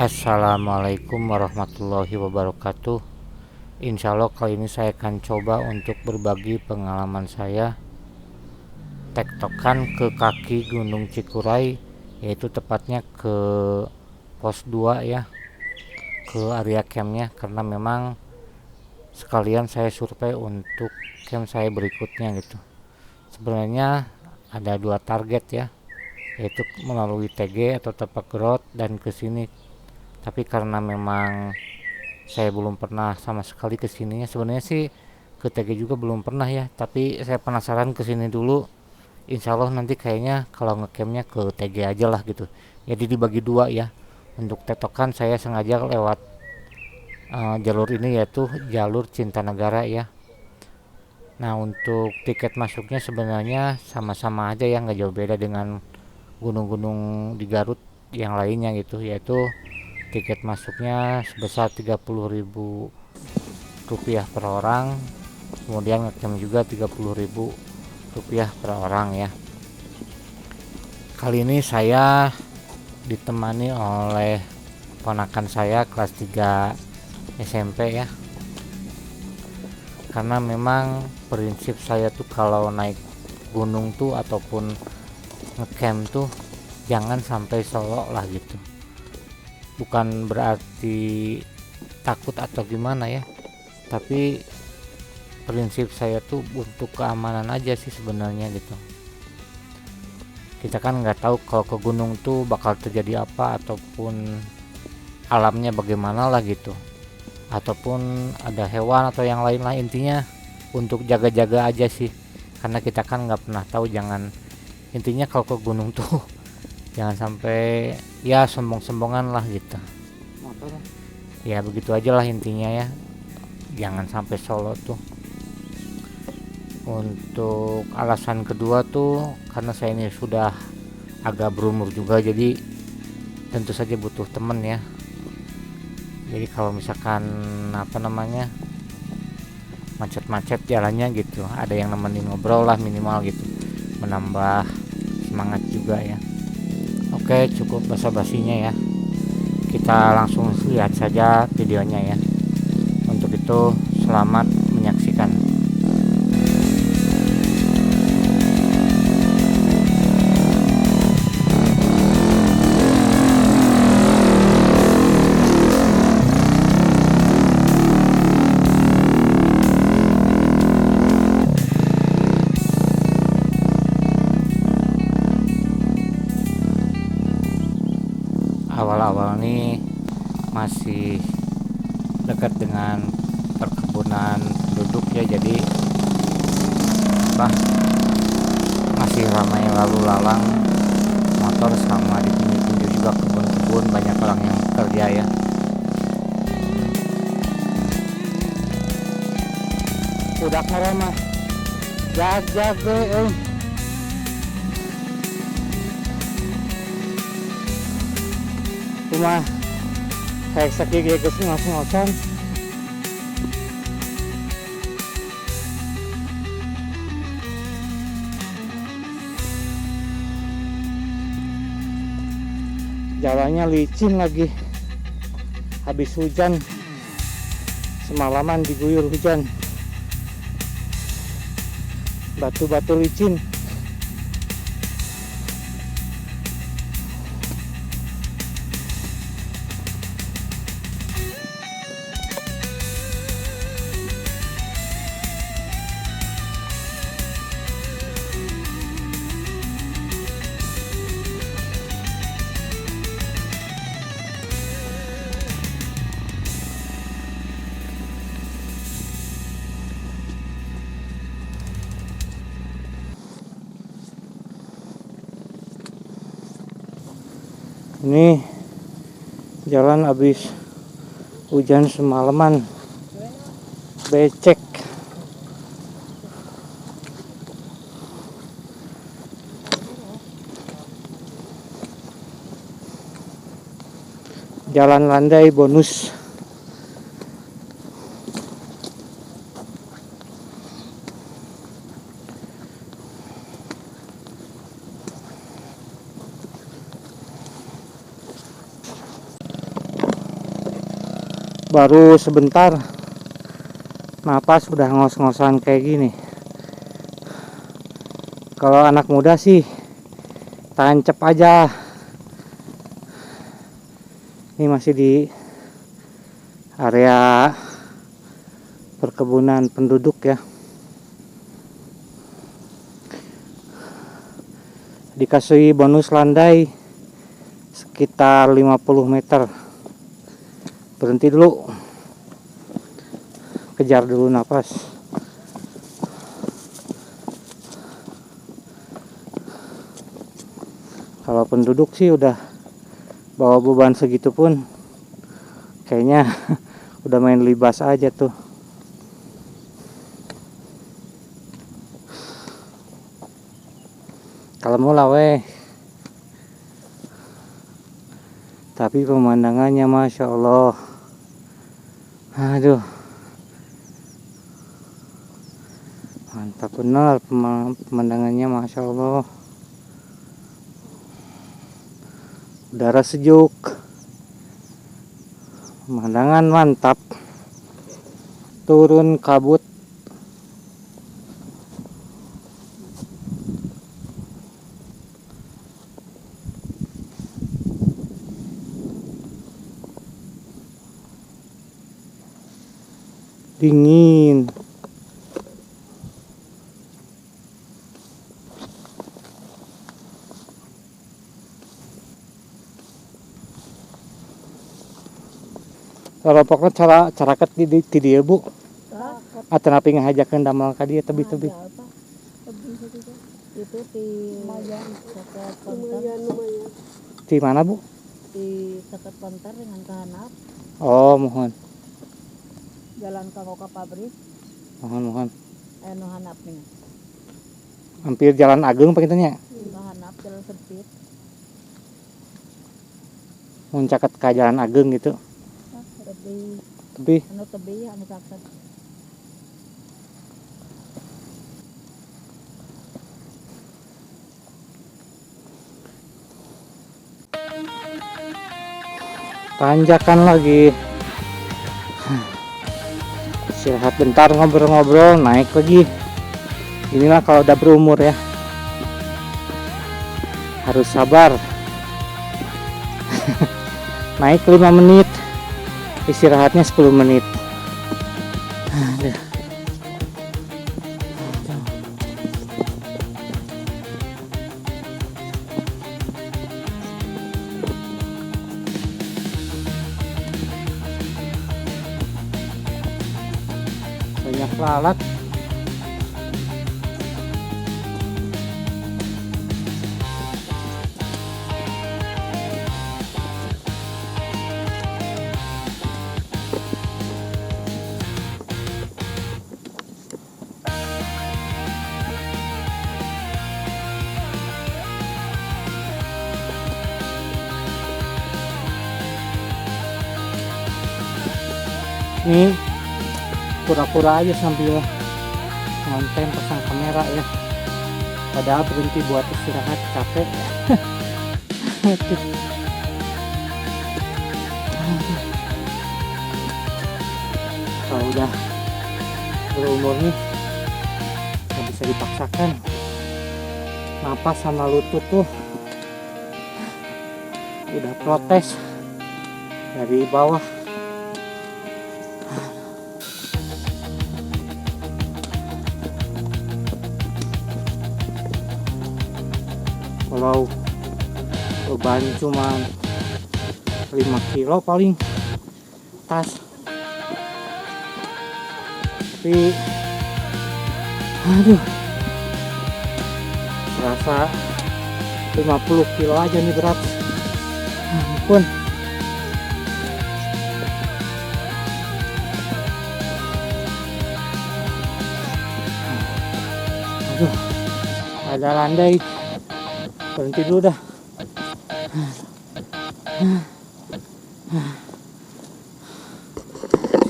Assalamualaikum warahmatullahi wabarakatuh. Insya Allah kali ini saya akan coba untuk berbagi pengalaman saya tektokan ke kaki Gunung Cikuray, yaitu tepatnya ke pos 2 ya, ke area campnya, karena memang sekalian saya survei untuk camp saya berikutnya gitu. Sebenarnya ada dua target ya, yaitu melalui TG atau Tapak Grot dan ke sini. Tapi karena memang saya belum pernah sama sekali ke sininya, sebenarnya sih ke TG juga belum pernah ya, tapi saya penasaran ke sini dulu. Insya Allah nanti kayaknya kalau ngecampnya ke TG aja lah gitu. Jadi dibagi dua ya. Untuk tektokan saya sengaja lewat jalur ini, yaitu jalur Cinta Negara ya. Nah, untuk tiket masuknya sebenarnya sama-sama aja ya, nggak jauh beda dengan gunung-gunung di Garut yang lainnya gitu, yaitu tiket masuknya sebesar Rp30.000 per orang, kemudian ngecamp juga Rp30.000 per orang ya. Kali ini saya ditemani oleh ponakan saya kelas 3 SMP ya, karena memang prinsip saya tuh kalau naik gunung tuh ataupun ngecamp tuh jangan sampai solo lah gitu. Bukan berarti takut atau gimana ya, tapi prinsip saya tuh untuk keamanan aja sih sebenarnya gitu. Kita kan nggak tahu kalau ke gunung tuh bakal terjadi apa, ataupun alamnya bagaimana lah gitu, ataupun ada hewan atau yang lain lah. Intinya untuk jaga-jaga aja sih, karena kita kan nggak pernah tahu. Jangan, intinya kalau ke gunung tuh jangan sampai ya sombong-sombongan lah gitu. Ya begitu aja lah intinya ya, jangan sampai solo tuh. Untuk alasan kedua tuh karena saya ini sudah agak berumur juga, jadi tentu saja butuh temen ya. Jadi kalau misalkan macet-macet jalannya gitu, ada yang nemenin ngobrol lah minimal gitu, menambah semangat juga ya. Oke, cukup basa-basinya ya, kita langsung lihat saja videonya ya. Untuk itu selamat menyaksikan. Awal-awal nih masih dekat dengan perkebunan penduduk ya, jadi masih ramai lalu lalang motor, sama di pinggir-pinggir juga kebun-kebun, banyak orang yang kerja ya. Udah merema jag cuma kayak sakit ya guys, ngos-ngosan. Jalannya licin lagi, habis hujan, semalaman diguyur hujan, batu-batu licin. Ini jalan habis hujan semalaman, becek. Jalan landai bonus. Baru sebentar napas udah ngos-ngosan kayak gini. Kalau anak muda sih tancep aja. Ini masih di area perkebunan penduduk ya. Dikasih bonus landai sekitar 50 meter. Berhenti dulu, kejar dulu napas. Kalau penduduk sih udah bawa beban segitu pun kayaknya udah main libas aja tuh. Kalau mau lawe, tapi pemandangannya Masya Allah. Aduh, mantap benar pemandangannya Masya Allah. Udara sejuk, pemandangan mantap. Turun kabut, dingin. Kalau pokoknya cara ket di dia bu, atau napi ngajakeun damel ka dieu tebi-tebi. Itu di lumayan dekat Pantar. Di mana bu? Di dekat Pantar dengan Kahanap. Oh mohon, Jalan Kakoka Pabrik. mohon. Nu Hanap nih. Hampir Jalan Agung pakitanya. Kahanap jalan sempit. Muncaket ka Jalan Agung gitu. Tebi Tapi tebi anu sakit. tanjakan lagi. Istirahat bentar, ngobrol-ngobrol, naik lagi. Inilah kalau udah berumur ya, harus sabar. Naik 5 menit, istirahatnya 10 menit. Aduh. Banyak lalat. Nih pura-pura aja sambil ngonten, pasang kamera ya, padahal berhenti buat istirahat, capek. Kalau udah berumur nih nggak bisa dipaksakan, napas sama lutut tuh udah protes dari bawah. Kalau beban cuma 5 kilo paling tas, tapi aduh, rasa 50 kilo aja nih berat. Ampun. Aduh, ada landai. Berhenti dulu dah.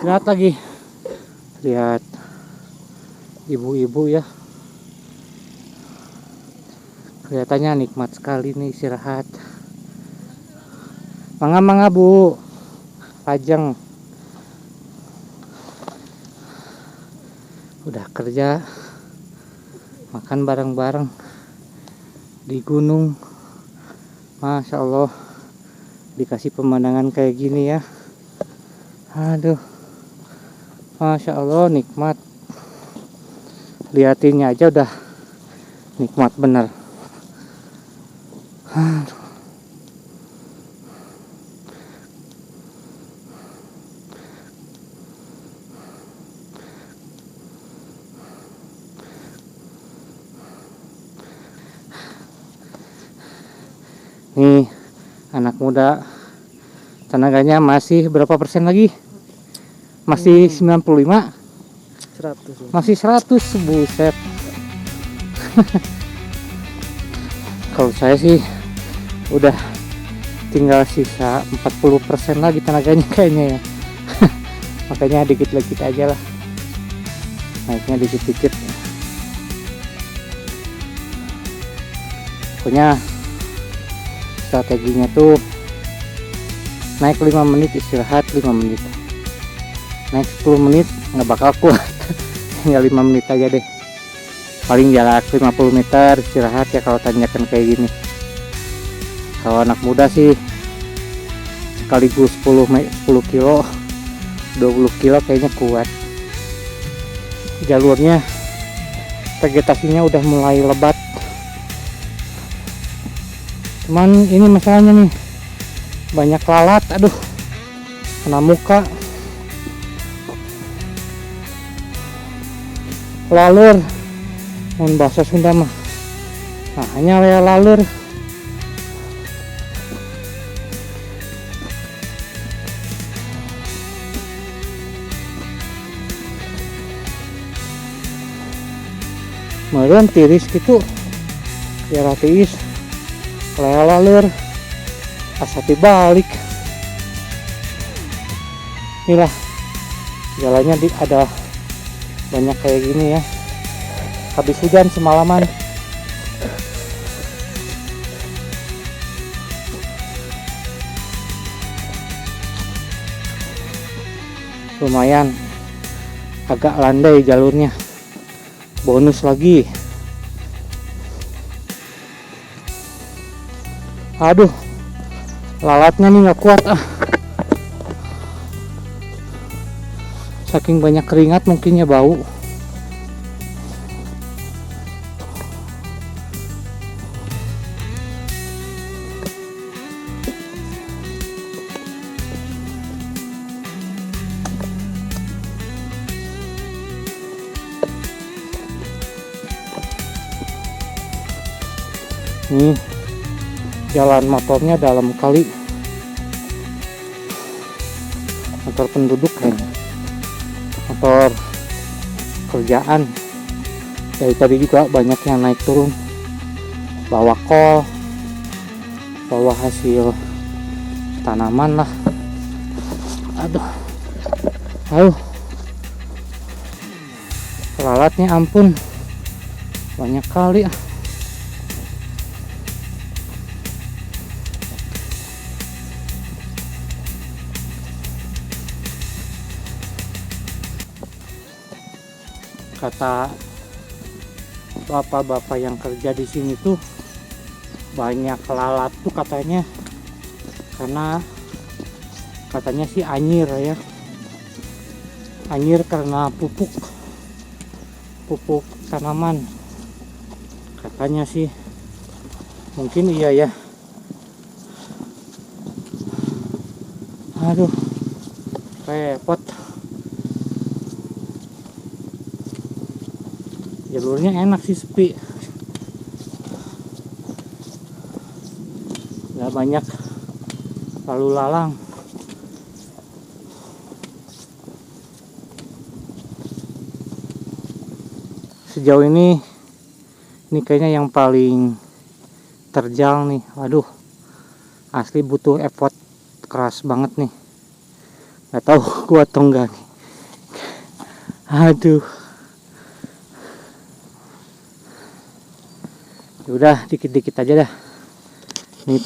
Lihat lagi, lihat ibu-ibu ya, kelihatannya nikmat sekali nih istirahat. Mangga bu, lajeng udah kerja, makan bareng-bareng di gunung. Masya Allah, dikasih pemandangan kayak gini ya. Aduh, Masya Allah, nikmat. Liatinnya aja udah nikmat bener. Aduh. Nih, anak muda tenaganya masih berapa persen lagi? Masih 95? 100. Masih 100, buset. Kalau saya sih udah tinggal sisa 40% lagi tenaganya kayaknya ya. Makanya dikit-dikit aja lah, naiknya dikit-dikit. Pokoknya strateginya tuh naik 5 menit, istirahat 5 menit, naik 10 menit nggak bakal kuat. Tinggal 5 menit aja deh, paling jarak 50 meter istirahat ya kalau tanjakan kayak gini. Kalau anak muda sih sekaligus 10 kilo 20 kilo kayaknya kuat. Jalurnya vegetasinya udah mulai lebat, cuman ini masalahnya nih, banyak lalat. Aduh, kena muka. Lalur, mun bahasa Sunda mah, nah hanya ya lalur. Meureun tiris gitu, ya tiris, lalur, asa balik. Inilah jalannya ada banyak kayak gini ya. Habis hujan semalaman. Lumayan agak landai jalurnya. Bonus lagi. Aduh, lalatnya nih nggak kuat ah. Saking banyak keringat mungkinnya bau. Nih, jalan motornya dalam kali. Motor penduduk kayaknya, motor kerjaan. Dari tadi juga banyak yang naik turun, bawa kol, bawa hasil tanaman lah. Aduh, lalatnya ampun, banyak kali ah. Kata bapak-bapak yang kerja di sini tuh, banyak lalat tuh katanya karena katanya sih anyir ya. Anyir karena pupuk tanaman. Katanya sih, mungkin iya ya. Aduh, repot. Jalurnya enak sih, sepi, nggak banyak lalu lalang. Sejauh ini kayaknya yang paling terjal nih. Waduh, asli butuh effort keras banget nih, nggak tahu kuat atau enggak nih. Aduh, udah dikit-dikit aja dah. Ini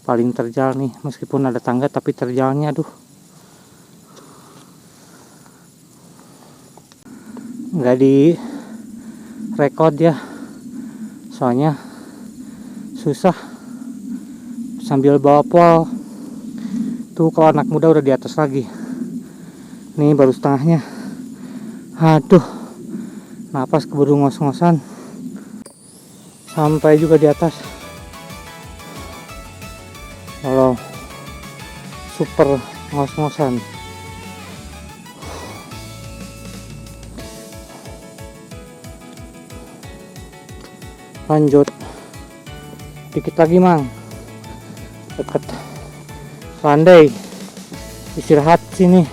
paling terjal nih, meskipun ada tangga tapi terjalnya aduh. nggak di record ya, soalnya susah sambil bawa pol. Tuh kalau anak muda udah di atas lagi, nih baru setengahnya. Aduh, napas keburu ngos-ngosan. Sampai juga di atas. Kalau super ngos-ngosan. Lanjut dikit lagi mang, deket landai, istirahat sini.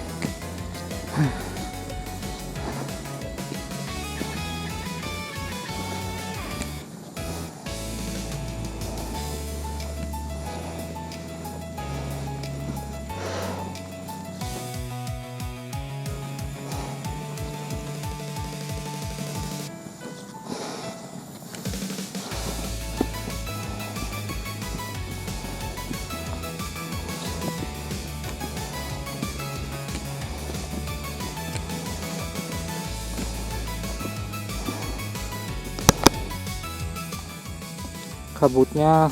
Kabutnya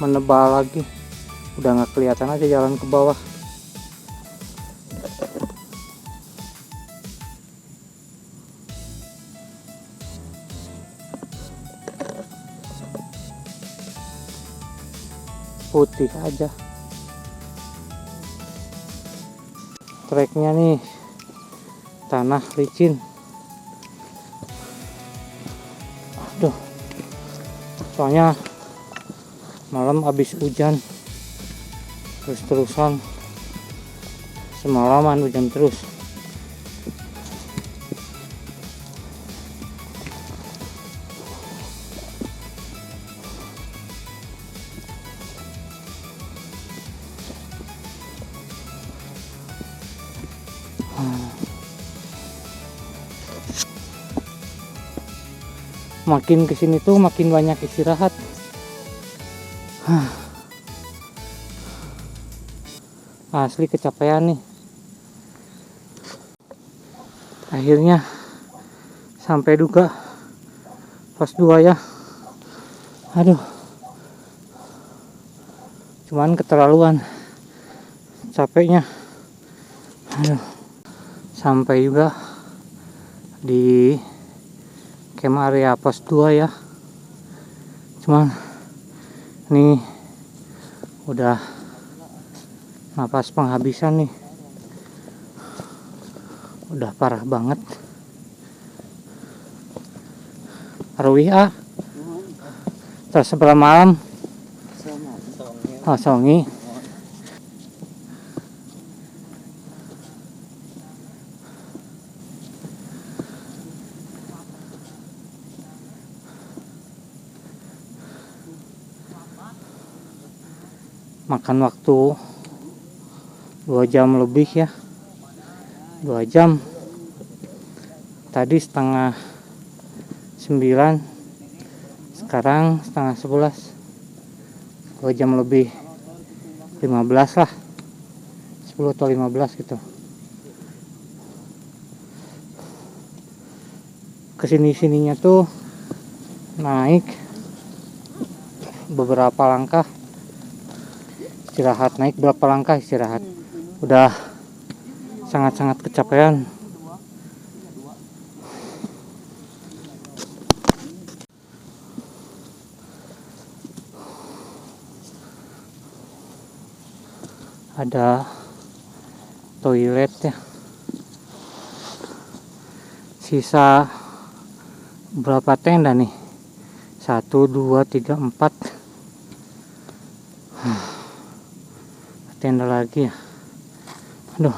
menebal lagi, udah nggak kelihatan aja jalan ke bawah. Putih aja treknya nih, tanah licin. Aduh, soalnya malam habis hujan terus-terusan, semalaman hujan terus. Makin kesini tuh makin banyak istirahat. Asli kecapean nih. Akhirnya sampai juga pos 2 ya. Aduh, cuman keterlaluan capeknya. Aduh, sampai juga di camp area pos 2 ya. Cuman nih udah napas penghabisan nih, udah parah banget. Arwih terus sebelah malam songi. Makan waktu 2 jam lebih ya, 2 jam. Tadi setengah 9, sekarang setengah 11, 2 jam lebih 15 lah, 10 atau 15 gitu. Kesini-sininya tuh naik beberapa langkah, istirahat, naik berapa langkah istirahat. Udah sangat-sangat kecapean. Ada toilet ya. Sisa berapa tenda nih? 1, 2, 3, 4 tenda lagi ya. Aduh,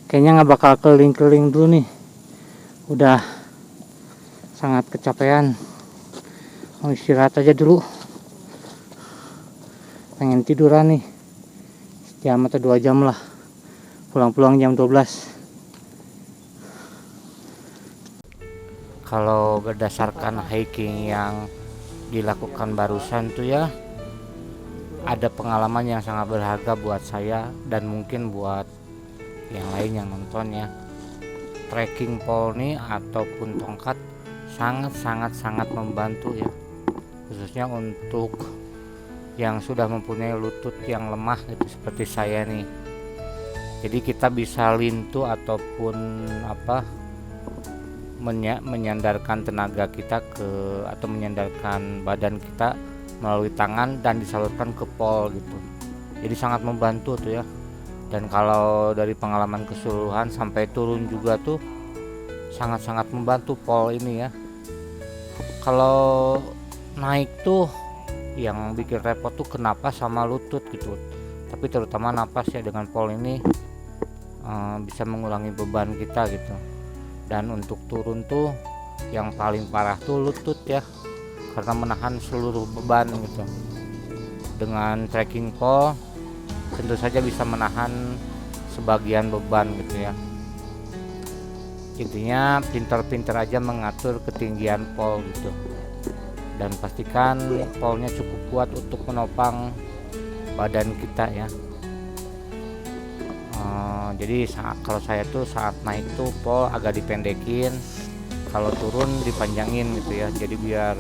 kayaknya nggak bakal keliling-keliling dulu nih, udah sangat kecapean. Mau istirahat aja dulu, pengen tiduran nih, jam atau 2 jam lah, pulang-pulang jam 12. Kalau berdasarkan hiking yang dilakukan barusan tuh ya, ada pengalaman yang sangat berharga buat saya dan mungkin buat yang lain yang nonton ya. trekking pole nih ataupun tongkat sangat membantu ya, khususnya untuk yang sudah mempunyai lutut yang lemah gitu seperti saya nih. Jadi kita bisa lintu ataupun menyandarkan tenaga kita atau menyandarkan badan kita melalui tangan dan disalurkan ke pole gitu. Jadi sangat membantu tuh ya. Dan kalau dari pengalaman keseluruhan sampai turun juga tuh sangat membantu pole ini ya. Kalau naik tuh yang bikin repot tuh kenapa sama lutut gitu, tapi terutama napas ya. Dengan pole ini bisa mengurangi beban kita gitu. Dan untuk turun tuh yang paling parah tuh lutut ya, karena menahan seluruh beban gitu. Dengan trekking pole tentu saja bisa menahan sebagian beban gitu ya. Intinya pintar-pintar aja mengatur ketinggian pole gitu, dan pastikan pole-nya cukup kuat untuk menopang badan kita ya. Jadi kalau saya tuh saat naik tuh pole agak dipendekin, kalau turun dipanjangin gitu ya, jadi biar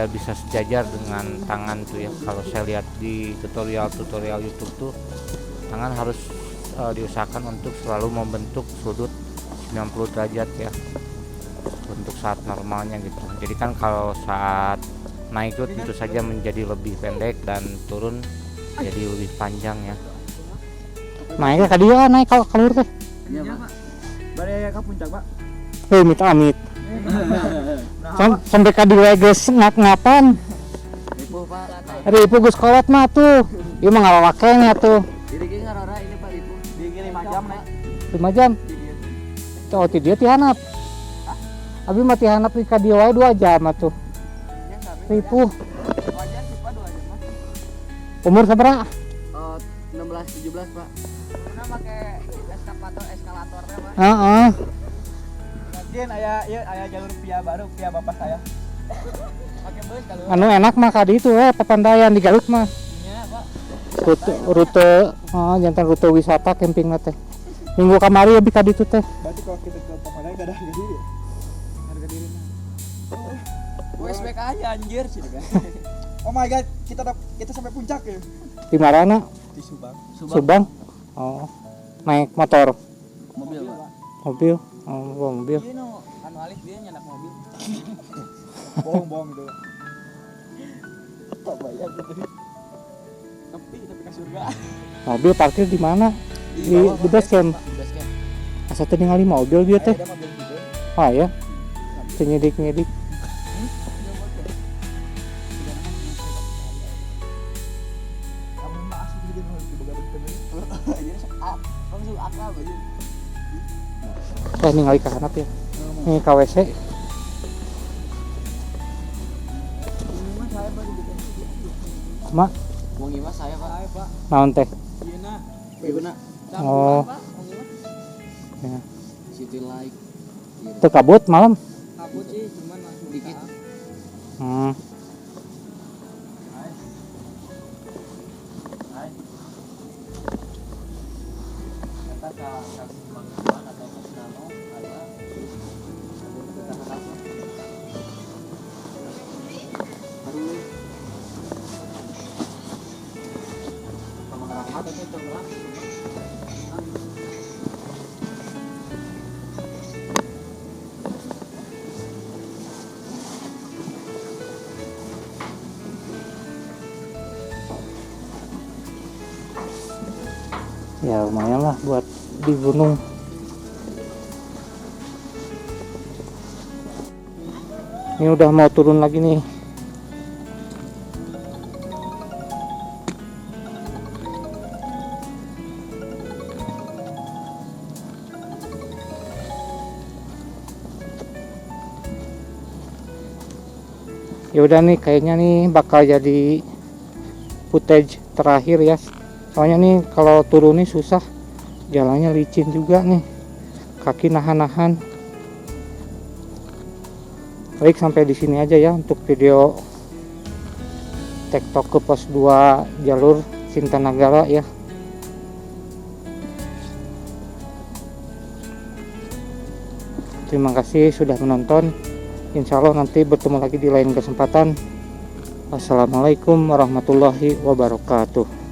bisa sejajar dengan tangan tuh ya. Kalau saya lihat di tutorial YouTube tuh tangan harus diusahakan untuk selalu membentuk sudut 90 derajat ya untuk saat normalnya gitu. Jadi kan kalau saat naik itu tentu saja menjadi lebih pendek dan turun jadi lebih panjang ya. Naiknya tadi ya naik kalau keluar teh. Iya, Pak. Bari ka puncak, Pak. Amit amit. Sampai ka dieu geus ngapan. Ripuh, Pak. Ripuh geus kolot mah tuh. Ieu mah ngawawakeng atuh. Jadi ge ngarora ini Pak ripuh. Di 5 jam nek. 5 jam. Oh, ti dieu ti handap. Abi mah ti handap ka dieu wae 2 jam atuh. Ripuh. Wajar sih Pak 2 jam mah. Umur sabaraha? 16 17, Pak. Pernah pakai eskalatornya, Pak. Heeh. Mungkin aya jalur via baru, via bapak saya. Pakai bus kalau. Anu enak mah ka ditu Papandayan di Garut mah. Iya, Pak. Rute jantan rute wisata camping teh. Minggu kamari abi ka ditu teh. Berarti kalau kita ke Papandayan gak ada harga diri. Harga diri mah. USBK aja anjir sih kan. Oh my god, kita sampai puncak ya. Di marana? Di Subang. Subang. Oh. Naik motor. Mobil, Pak. Mobil. Oh, bawa mobil. Iya no, anu alif dia nyenak mobil. Bohong itu. Tak bayar gitu. Tapi kita ke surga. Mobil parkir di mana? Di base camp. Base camp. Asa teh ningali mobil dia teh. Ada mobil juga. Ah ya. Nyedik. Kamu mah asli gitu harus dibegarin temen. Jadi langsung akrab aja. Teh ningali ka handap ya. Ini ka WC. Ini mah saya Pak dibikin. Mak, Wong Imas saya Pak. Saya Pak. naon teh? Iya nak. Iya nak. Oh. Wong Imas. Ya. City Light. Teu kabut malam. Kabut sih cuman langsung dikit. Hmm. Ya lumayan lah buat di gunung. Ini udah mau turun lagi nih. Ya udah nih, kayaknya nih bakal jadi footage terakhir ya. Soalnya nih kalau turun nih susah, jalannya licin juga nih, kaki nahan-nahan. Baik, sampai di sini aja ya untuk video tektok ke pos 2 jalur Cintanagara ya. Terima kasih sudah menonton. Insya Allah nanti bertemu lagi di lain kesempatan. Assalamualaikum warahmatullahi wabarakatuh.